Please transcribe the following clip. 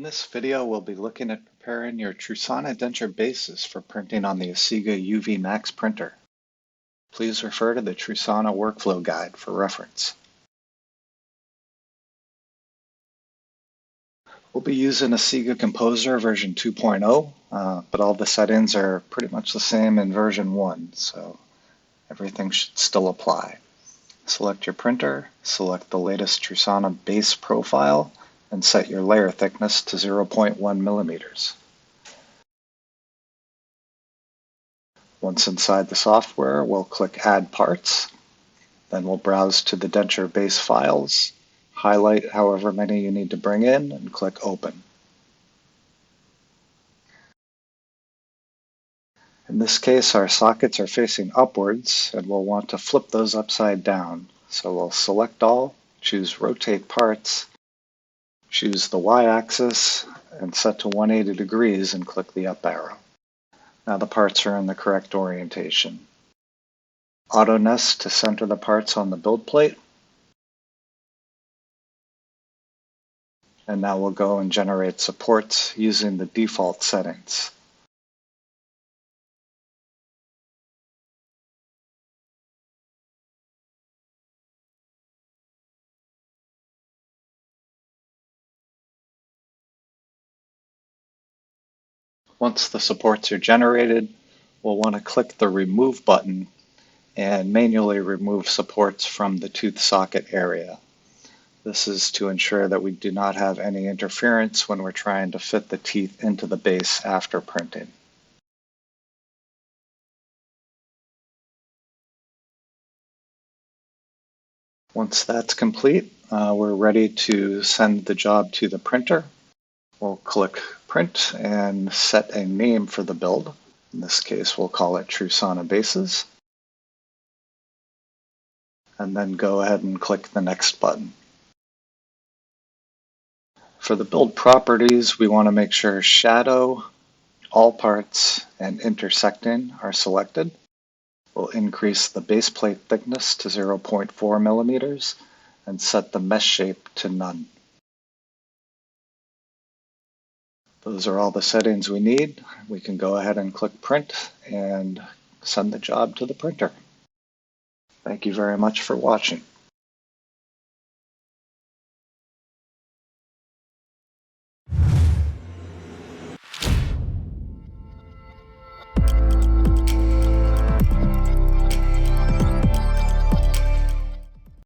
this video, we'll be looking at preparing your Trusana denture bases for printing on the Asiga UV Max printer. Please refer to the Trusana workflow guide for reference. We'll be using Asiga Composer version 2.0, but all the settings are pretty much the same in version 1, so everything should still apply. Select your printer, select the latest Trusana base profile, and set your layer thickness to 0.1 millimeters. Once inside the software, we'll click Add Parts. Then we'll browse to the denture base files, highlight however many you need to bring in, and click Open. In this case, our sockets are facing upwards, and we'll want to flip those upside down. So we'll select all, choose Rotate Parts, choose the Y-axis, and set to 180 degrees and click the up arrow. Now the parts are in the correct orientation. Auto nest to center the parts on the build plate. And now we'll go and generate supports using the default settings. Once the supports are generated, we'll want to click the Remove button and manually remove supports from the tooth socket area. This is to ensure that we do not have any interference when we're trying to fit the teeth into the base after printing. Once that's complete, we're ready to send the job to the printer. We'll click Print and set a name for the build. In this case, we'll call it Trusana Bases. And then go ahead and click the Next button. For the build properties, we want to make sure Shadow, All Parts, and Intersecting are selected. We'll increase the base plate thickness to 0.4 millimeters and set the mesh shape to None. Those are all the settings we need. We can go ahead and click Print and send the job to the printer. Thank you very much for watching.